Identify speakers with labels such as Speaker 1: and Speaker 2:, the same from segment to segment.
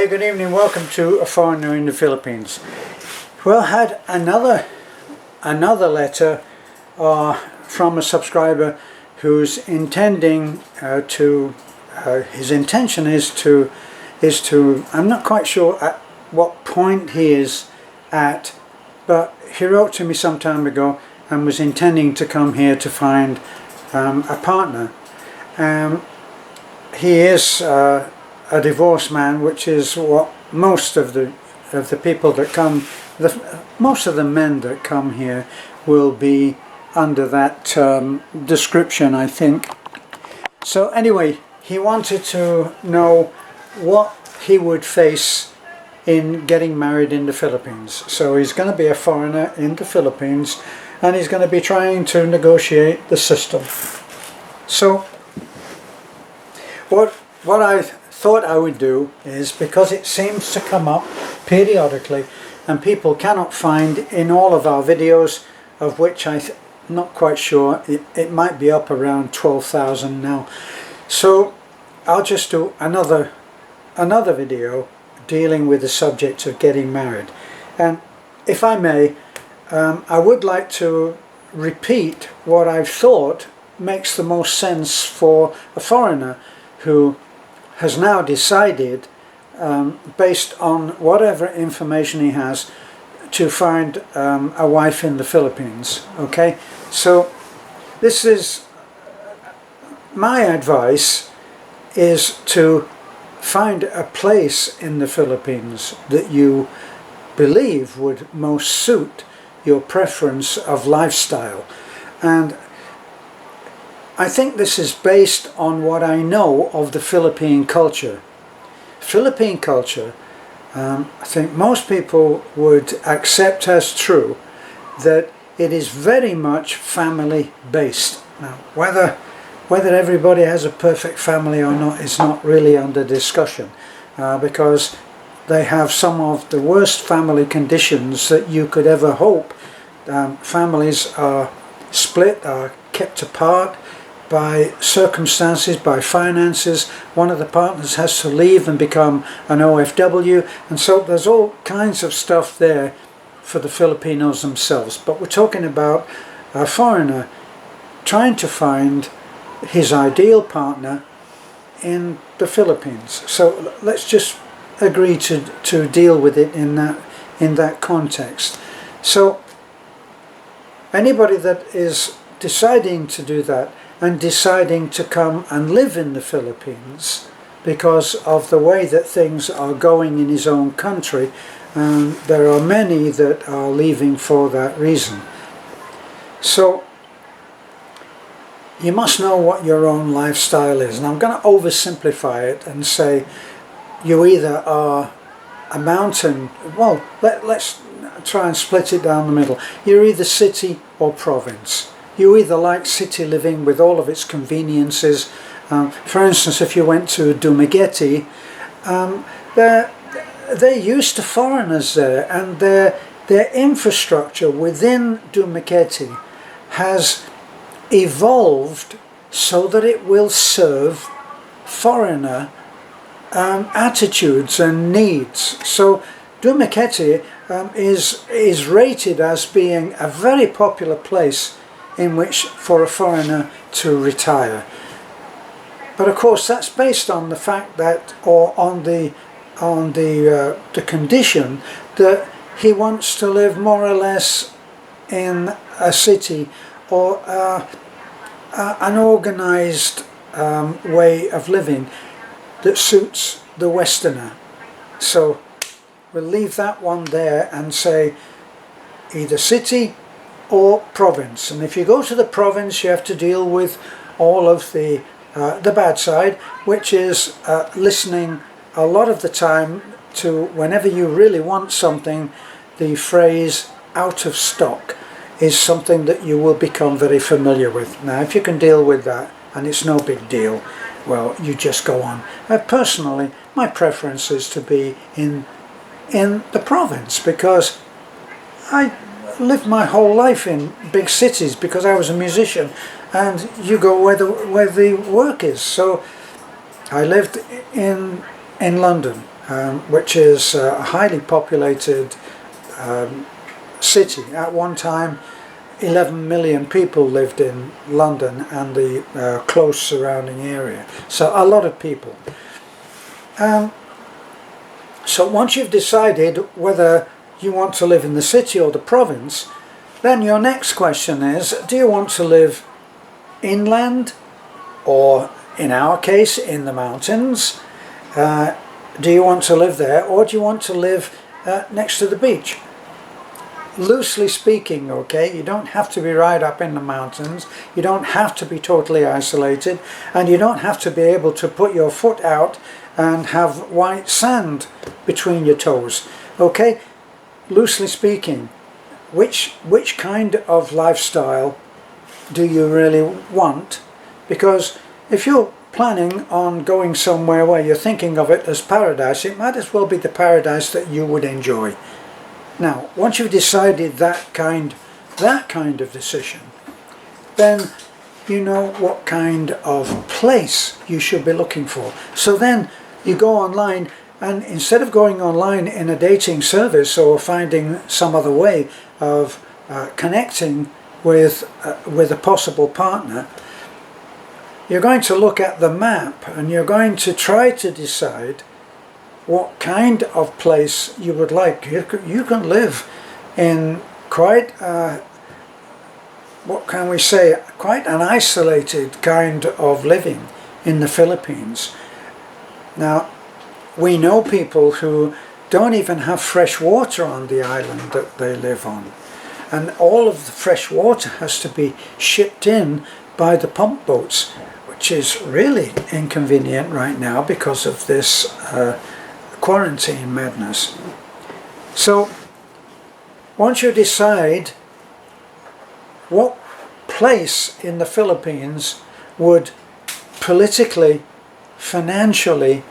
Speaker 1: Okay, good evening. Welcome to A Foreigner in the Philippines. Well, had another letter from a subscriber who's intending his intention is to I'm not quite sure at what point he is at, but he wrote to me some time ago and was intending to come here to find a partner. He is a divorced man, which is what most of the people that come, most of the men that come here will be under that description, I think. So anyway, he wanted to know what he would face in getting married in the Philippines. So he's going to be a foreigner in the Philippines, and he's going to be trying to negotiate the system. So what I thought I would do is, because it seems to come up periodically and people cannot find in all of our videos, of which I'm not quite sure, it might be up around 12,000 now. So I'll just do another video dealing with the subject of getting married. And if I may, I would like to repeat what I've thought makes the most sense for a foreigner who has now decided, based on whatever information he has, to find a wife in the Philippines. Okay, so this is my advice, is to find a place in the Philippines that you believe would most suit your preference of lifestyle. And I think this is based on what I know of the Philippine culture. Philippine culture, I think most people would accept as true that it is very much family based. Now, whether everybody has a perfect family or not is not really under discussion, because they have some of the worst family conditions that you could ever hope. Families are split, are kept apart by circumstances, by finances. One of the partners has to leave and become an OFW, and so there's all kinds of stuff there for the Filipinos themselves. But we're talking about a foreigner trying to find his ideal partner in the Philippines. So let's just agree to deal with it in that context. So anybody that is deciding to do that and deciding to come and live in the Philippines because of the way that things are going in his own country, there are many that are leaving for that reason. So you must know what your own lifestyle is. And I'm going to oversimplify it and say you either are a mountain, well, let's try and split it down the middle. You're either city or province. You either like city living with all of its conveniences. For instance, if you went to Dumaguete, they're used to foreigners there, and their infrastructure within Dumaguete has evolved so that it will serve foreigner attitudes and needs. So Dumaguete is rated as being a very popular place in which for a foreigner to retire. But of course that's based on the fact that, or on the condition that he wants to live more or less in a city or an organized way of living that suits the Westerner. So we'll leave that one there and say either city or province. And if you go to the province, you have to deal with all of the bad side, which is listening a lot of the time to, whenever you really want something, the phrase "out of stock" is something that you will become very familiar with. Now, if you can deal with that and it's no big deal, well, you just go on. Personally, my preference is to be in the province, because I lived my whole life in big cities because I was a musician, and you go where the work is. So I lived in London, which is a highly populated city. At one time 11 million people lived in London and the close surrounding area, so a lot of people. So once you've decided whether you want to live in the city or the province, then your next question is, do you want to live inland, or in our case in the mountains? Do you want to live there, or do you want to live next to the beach? Loosely speaking, okay, you don't have to be right up in the mountains, you don't have to be totally isolated, and you don't have to be able to put your foot out and have white sand between your toes, okay? Loosely speaking, which kind of lifestyle do you really want? Because if you're planning on going somewhere where you're thinking of it as paradise, it might as well be the paradise that you would enjoy. Now, once you've decided that kind of decision, then you know what kind of place you should be looking for. So then you go online, and instead of going online in a dating service or finding some other way of connecting with a possible partner, you're going to look at the map and you're going to try to decide what kind of place you would like. You can live in quite, what can we say, quite an isolated kind of living in the Philippines. Now, we know people who don't even have fresh water on the island that they live on. And all of the fresh water has to be shipped in by the pump boats, which is really inconvenient right now because of this quarantine madness. So once you decide what place in the Philippines would politically, financially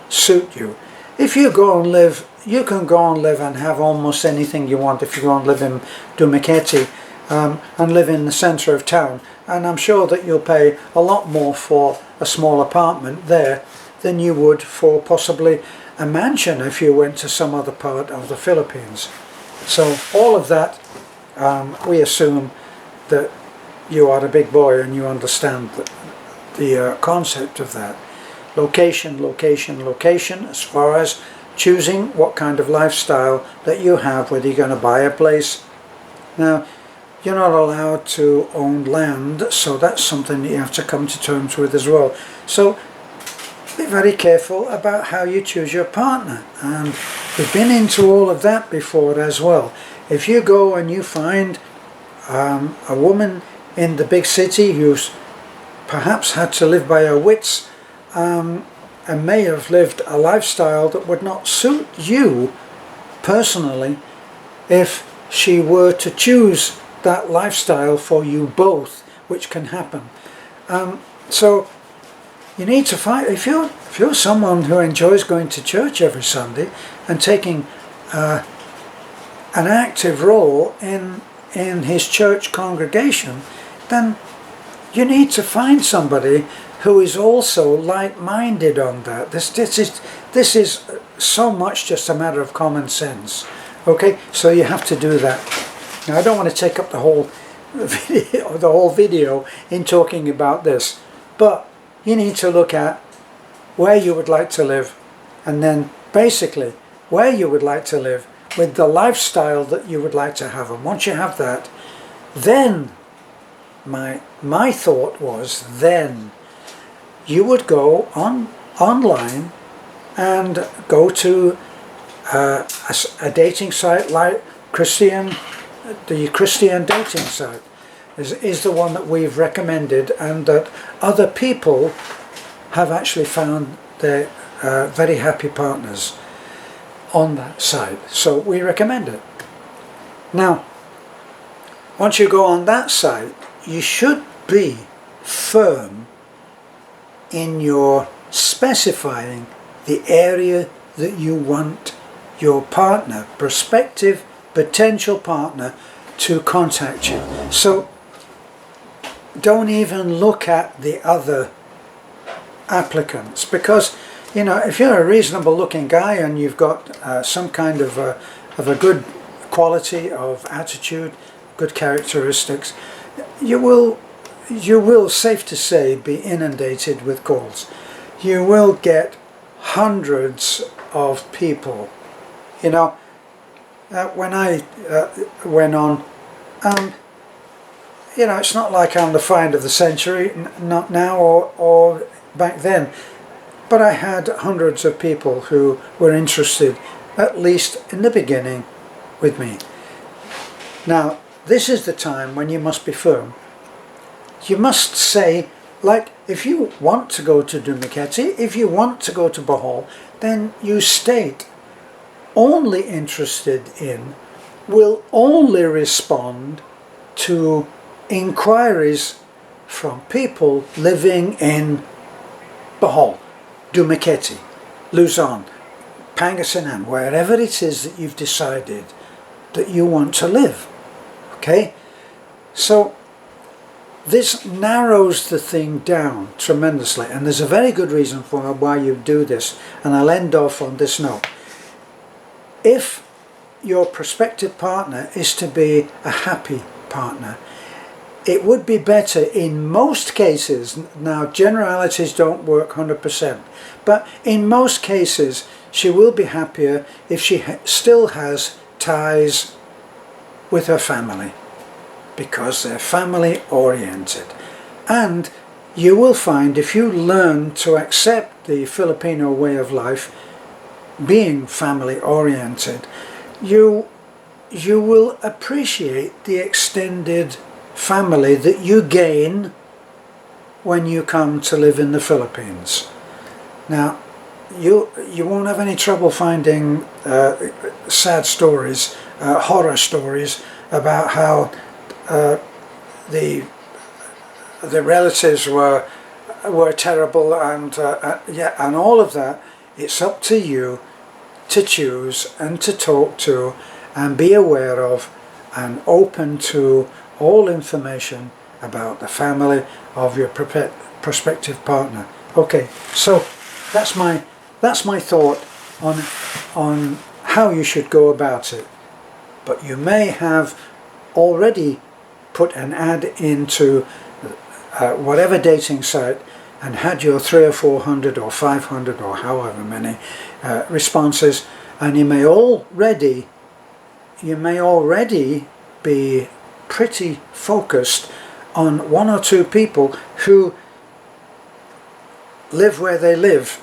Speaker 1: suit you. If you go and live, you can go and live and have almost anything you want. If you go and live in Dumaguete and live in the centre of town, and I'm sure that you'll pay a lot more for a small apartment there than you would for possibly a mansion if you went to some other part of the Philippines. So all of that, we assume that you are a big boy and you understand the concept of that. Location, location, location, as far as choosing what kind of lifestyle that you have, whether you're going to buy a place. Now, you're not allowed to own land, so that's something that you have to come to terms with as well. So be very careful about how you choose your partner, and we've been into all of that before as well. If you go and you find a woman in the big city who's perhaps had to live by her wits, and may have lived a lifestyle that would not suit you personally, if she were to choose that lifestyle for you both, which can happen. So you need to find, if you're someone who enjoys going to church every Sunday and taking an active role in his church congregation, then you need to find somebody who is also like-minded on that. This is so much just a matter of common sense. Okay, so you have to do that. Now, I don't want to take up the whole video in talking about this, but you need to look at where you would like to live, and then basically where you would like to live with the lifestyle that you would like to have. And once you have that, then my thought was, then you would go online and go to a dating site like the Christian dating site is the one that we've recommended, and that other people have actually found their very happy partners on that site. So we recommend it. Now, once you go on that site, you should be firm in your specifying the area that you want your partner, prospective potential partner, to contact you. So don't even look at the other applicants, because You know, if you're a reasonable looking guy and you've got some kind of a good quality of attitude, good characteristics, you will, safe to say, be inundated with calls. You will get hundreds of people. You know, when I went on, you know, it's not like I'm the find of the century, not now or back then, but I had hundreds of people who were interested, at least in the beginning, with me. Now, this is the time when you must be firm. You must say, like, if you want to go to Dumiketi, if you want to go to Bohol, then you state, only interested in, will only respond to inquiries from people living in Bohol, Dumiketi, Luzon, Pangasinan, wherever it is that you've decided that you want to live. Okay? So this narrows the thing down tremendously, and there's a very good reason for why you do this, and I'll end off on this note. If your prospective partner is to be a happy partner, it would be better in most cases, now generalities don't work 100%, but in most cases she will be happier if she still has ties with her family, because they're family oriented. And you will find, if you learn to accept the Filipino way of life, being family oriented, you will appreciate the extended family that you gain when you come to live in the Philippines. Now, you won't have any trouble finding sad stories, horror stories about how the relatives were terrible, and yeah, and all of that. It's up to you to choose and to talk to and be aware of and open to all information about the family of your prospective partner. Okay, so that's my thought on how you should go about it. But you may have already put an ad into whatever dating site and had your 300 or 400 or 500 or however many responses, and you may already be pretty focused on one or two people who live where they live,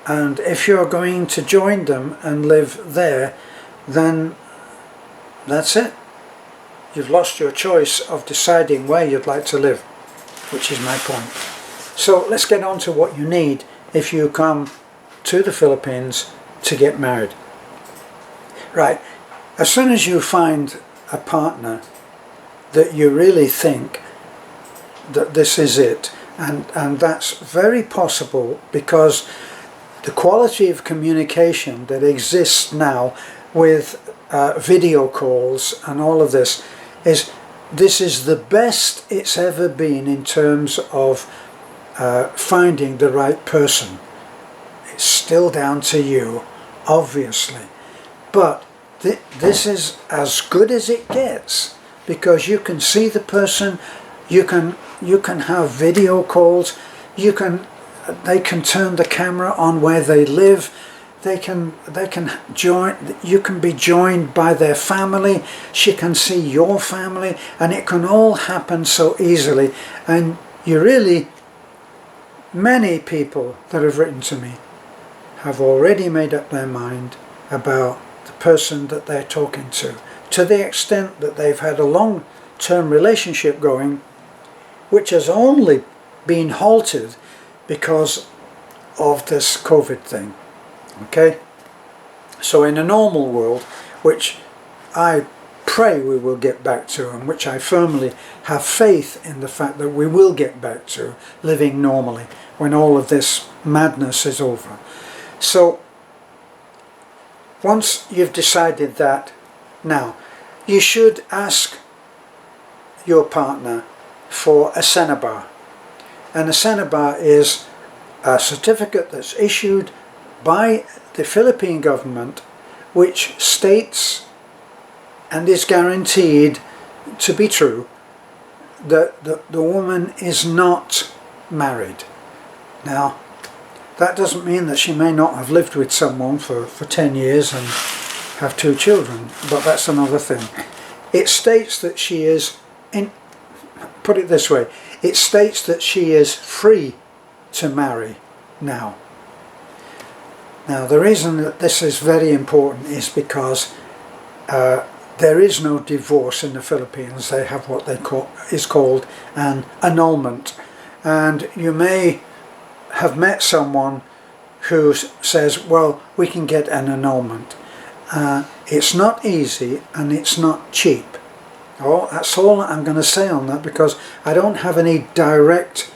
Speaker 1: and if you're going to join them and live there, then that's it. You've lost your choice of deciding where you'd like to live, which is my point. So let's get on to what you need if you come to the Philippines to get married. Right, as soon as you find a partner that you really think that this is it, and that's very possible because the quality of communication that exists now with video calls and all of this is the best it's ever been in terms of finding the right person. It's still down to you, obviously, but this is as good as it gets, because you can see the person, you can have video calls, they can turn the camera on where they live, they can join, you can be joined by their family, she can see your family, and it can all happen so easily. And many people that have written to me have already made up their mind about the person that they're talking to the extent that they've had a long-term relationship going, which has only been halted because of this COVID thing. Okay, so in a normal world, which I pray we will get back to, and which I firmly have faith in the fact that we will get back to living normally when all of this madness is over. So once you've decided that, now you should ask your partner for a Senabar. And a Senabar is a certificate that's issued by the Philippine government which states and is guaranteed to be true that the woman is not married. Now, that doesn't mean that she may not have lived with someone for 10 years and have 2 children, but that's another thing. It states that she is, put it this way, it states that she is free to marry now. Now, the reason that this is very important is because there is no divorce in the Philippines. They have what they call is called an annulment, and you may have met someone who says, well, we can get an annulment. It's not easy and it's not cheap. Oh, that's all I'm going to say on that, because I don't have any direct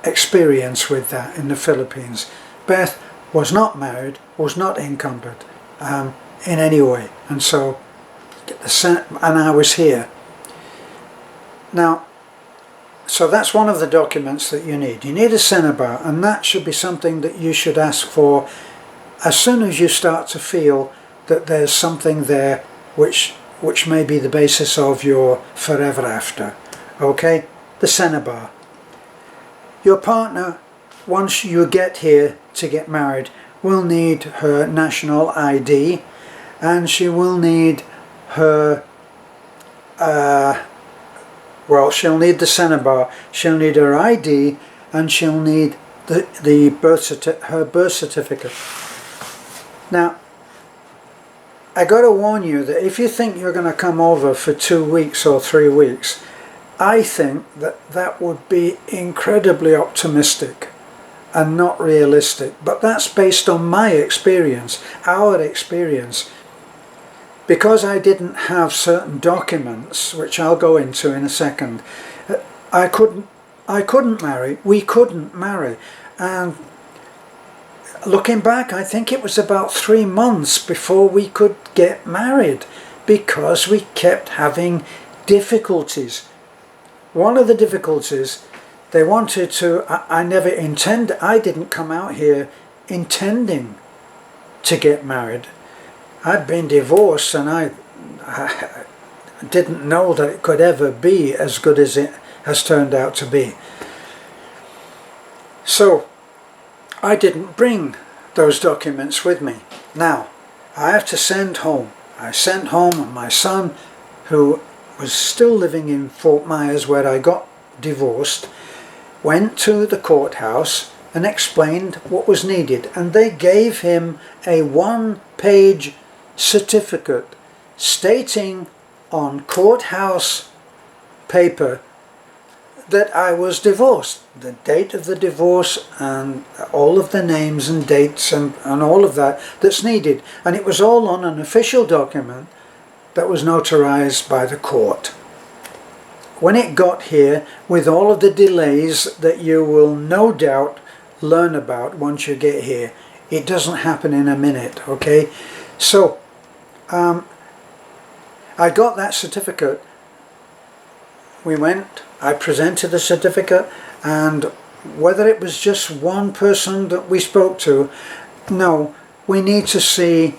Speaker 1: experience with that in the Philippines. Beth was not married, was not encumbered in any way, and so and I was here. Now, so that's one of the documents that you need. You need a Cenebar, and that should be something that you should ask for as soon as you start to feel that there's something there which may be the basis of your forever after. Okay? The Cenebar. Your partner, once you get here to get married, will need her national ID, and she will need her well, she'll need the Cenebar, she'll need her ID, and she'll need her birth certificate. Now, I got to warn you that if you think you're going to come over for 2 weeks or 3 weeks, I think that would be incredibly optimistic and not realistic. But that's based on my experience, our experience. Because I didn't have certain documents, which I'll go into in a second, I couldn't marry. We couldn't marry. And looking back, I think it was about 3 months before we could get married, because we kept having difficulties. One of the difficulties, they wanted to, I didn't come out here intending to get married. I'd been divorced, and I didn't know that it could ever be as good as it has turned out to be. So I didn't bring those documents with me. Now, I have to send home. I sent home, and my son, who was still living in Fort Myers where I got divorced, went to the courthouse and explained what was needed, and they gave him a 1-page certificate stating on courthouse paper that I was divorced, the date of the divorce and all of the names and dates and all of that that's needed, and it was all on an official document that was notarized by the court. When it got here, with all of the delays that you will no doubt learn about once you get here, it doesn't happen in a minute, okay? So I got that certificate. We went, I presented the certificate, and whether it was just one person that we spoke to, no, we need to see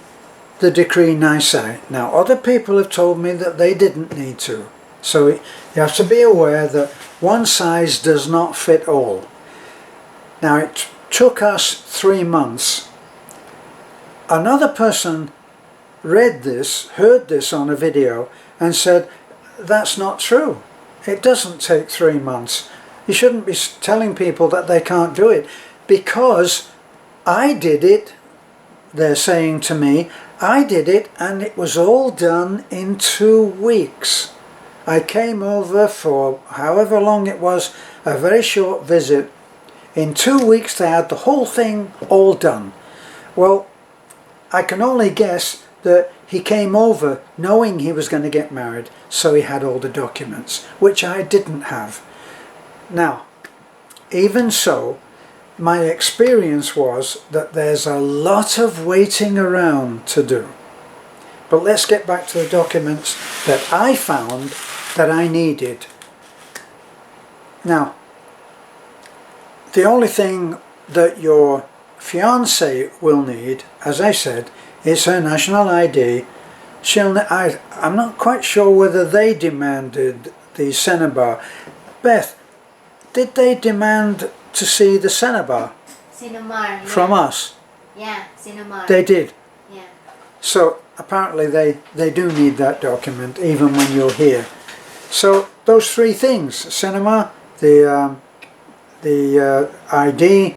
Speaker 1: the decree nisi. Now, other people have told me that they didn't need to. So you have to be aware that one size does not fit all. Now, it took us 3 months. Another person read this, heard this on a video, and said, that's not true. It doesn't take 3 months. You shouldn't be telling people that they can't do it, because I did it, they're saying to me, I did it, and it was all done in 2 weeks. I came over for however long it was, a very short visit. In 2 weeks they had the whole thing all done. Well, I can only guess that he came over knowing he was going to get married, so he had all the documents, which I didn't have. Now, even so, my experience was that there's a lot of waiting around to do. But let's get back to the documents that I found that I needed. Now, the only thing that your fiancée will need, as I said, is her national ID. I'm not quite sure whether they demanded the Cinnabar. Beth, did they demand to see the Cinnabar?
Speaker 2: Cinnabar, yeah.
Speaker 1: From us?
Speaker 2: Yeah, Cinnabar.
Speaker 1: They did?
Speaker 2: Yeah.
Speaker 1: So apparently they do need that document even when you're here. So those three things: cinema, the ID,